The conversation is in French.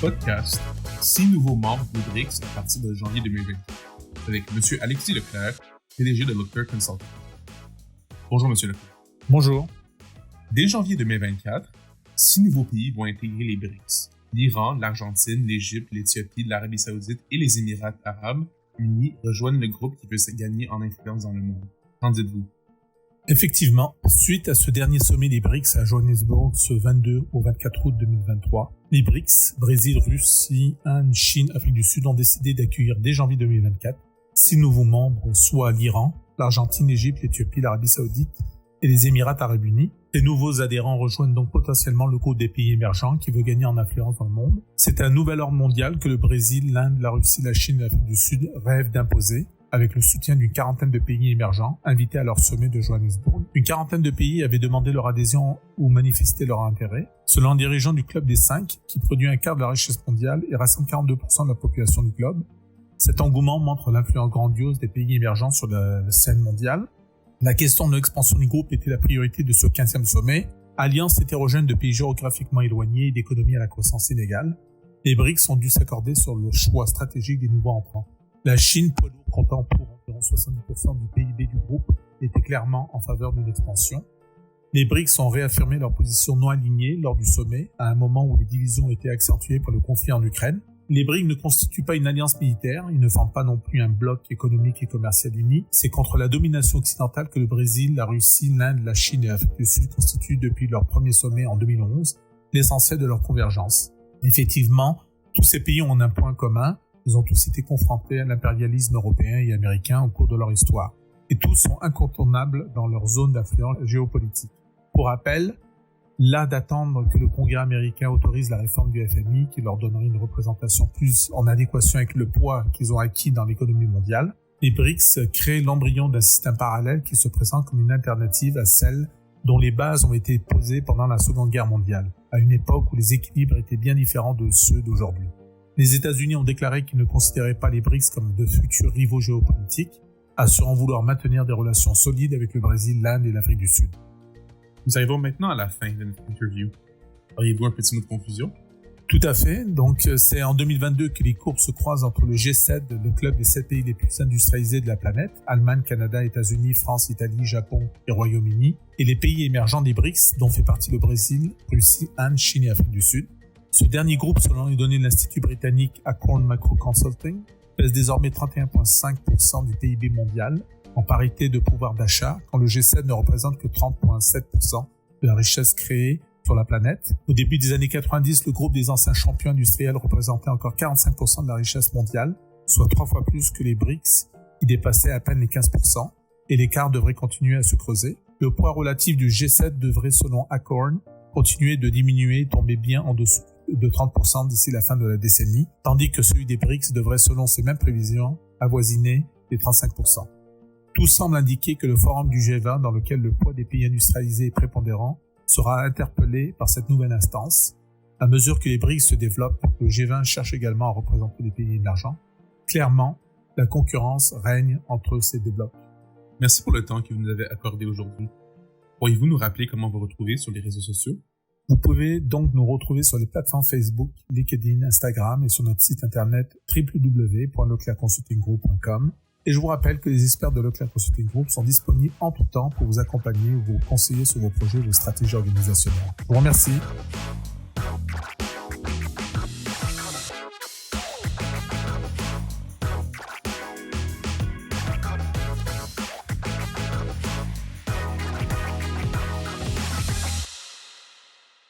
podcast 6 nouveaux membres du BRICS à partir de janvier 2024 avec M. Alexis Leclerc, PDG de Leclerc Consulting. Bonjour M. Leclerc. Bonjour. Dès janvier 2024, 6 nouveaux pays vont intégrer les BRICS. L'Iran, l'Argentine, l'Égypte, l'Éthiopie, l'Arabie Saoudite et les Émirats arabes unis rejoignent le groupe qui veut se gagner en influence dans le monde. Qu'en dites-vous? Effectivement, suite à ce dernier sommet des BRICS à Johannesburg ce 22 au 24 août 2023, les BRICS, Brésil, Russie, Inde, Chine, Afrique du Sud ont décidé d'accueillir dès janvier 2024 6 nouveaux membres, soit l'Iran, l'Argentine, l'Égypte, l'Éthiopie, l'Arabie Saoudite et les Émirats arabes unis. Ces nouveaux adhérents rejoignent donc potentiellement le groupe des pays émergents qui veut gagner en influence dans le monde. C'est un nouvel ordre mondial que le Brésil, l'Inde, la Russie, la Chine et l'Afrique du Sud rêvent d'imposer, avec le soutien d'une quarantaine de pays émergents invités à leur sommet de Johannesburg. Une quarantaine de pays avaient demandé leur adhésion ou manifesté leur intérêt. Selon un dirigeant du Club des 5, qui produit un quart de la richesse mondiale et rassemble 42% de la population du globe, cet engouement montre l'influence grandiose des pays émergents sur la scène mondiale. La question de l'expansion du groupe était la priorité de ce 15e sommet. Alliance hétérogène de pays géographiquement éloignés et d'économies à la croissance inégale, les BRICS ont dû s'accorder sur le choix stratégique des nouveaux entrants. La Chine, poids lourd comptant pour environ 70% du PIB du groupe, était clairement en faveur d'une expansion. Les BRICS ont réaffirmé leur position non alignée lors du sommet, à un moment où les divisions étaient accentuées par le conflit en Ukraine. Les BRICS ne constituent pas une alliance militaire, ils ne forment pas non plus un bloc économique et commercial uni. C'est contre la domination occidentale que le Brésil, la Russie, l'Inde, la Chine et l'Afrique du Sud constituent depuis leur premier sommet en 2011 l'essentiel de leur convergence. Effectivement, tous ces pays ont un point commun. Ils ont tous été confrontés à l'impérialisme européen et américain au cours de leur histoire. Et tous sont incontournables dans leur zone d'influence géopolitique. Pour rappel, là d'attendre que le Congrès américain autorise la réforme du FMI qui leur donnerait une représentation plus en adéquation avec le poids qu'ils ont acquis dans l'économie mondiale, les BRICS créent l'embryon d'un système parallèle qui se présente comme une alternative à celle dont les bases ont été posées pendant la Seconde Guerre mondiale, à une époque où les équilibres étaient bien différents de ceux d'aujourd'hui. Les États-Unis ont déclaré qu'ils ne considéraient pas les BRICS comme de futurs rivaux géopolitiques, assurant vouloir maintenir des relations solides avec le Brésil, l'Inde et l'Afrique du Sud. Nous arrivons maintenant à la fin de notre interview. Auriez-vous un petit mot de conclusion? Tout à fait. Donc, c'est en 2022 que les courbes se croisent entre le G7, le club des 7 pays les plus industrialisés de la planète, Allemagne, Canada, États-Unis, France, Italie, Japon et Royaume-Uni, et les pays émergents des BRICS, dont fait partie le Brésil, Russie, Inde, Chine et Afrique du Sud. Ce dernier groupe, selon les données de l'Institut britannique Acorn Macro Consulting, pèse désormais 31,5% du PIB mondial en parité de pouvoir d'achat, quand le G7 ne représente que 30,7% de la richesse créée sur la planète. Au début des années 90, le groupe des anciens champions industriels représentait encore 45% de la richesse mondiale, soit 3 fois plus que les BRICS, qui dépassaient à peine les 15%, et l'écart devrait continuer à se creuser. Le poids relatif du G7 devrait, selon Acorn, continuer de diminuer et tomber bien en dessous de 30% d'ici la fin de la décennie, tandis que celui des BRICS devrait, selon ces mêmes prévisions, avoisiner les 35%. Tout semble indiquer que le forum du G20, dans lequel le poids des pays industrialisés est prépondérant, sera interpellé par cette nouvelle instance. À mesure que les BRICS se développent, le G20 cherche également à représenter les pays émergents. Clairement, la concurrence règne entre ces deux blocs. Merci pour le temps que vous nous avez accordé aujourd'hui. Pourriez-vous nous rappeler comment vous retrouver sur les réseaux sociaux? Vous pouvez donc nous retrouver sur les plateformes Facebook, LinkedIn, Instagram et sur notre site internet www.leclercconsultinggroup.com. Et je vous rappelle que les experts de Leclerc Consulting Group sont disponibles en tout temps pour vous accompagner ou vous conseiller sur vos projets et vos stratégies organisationnelles. Je vous remercie.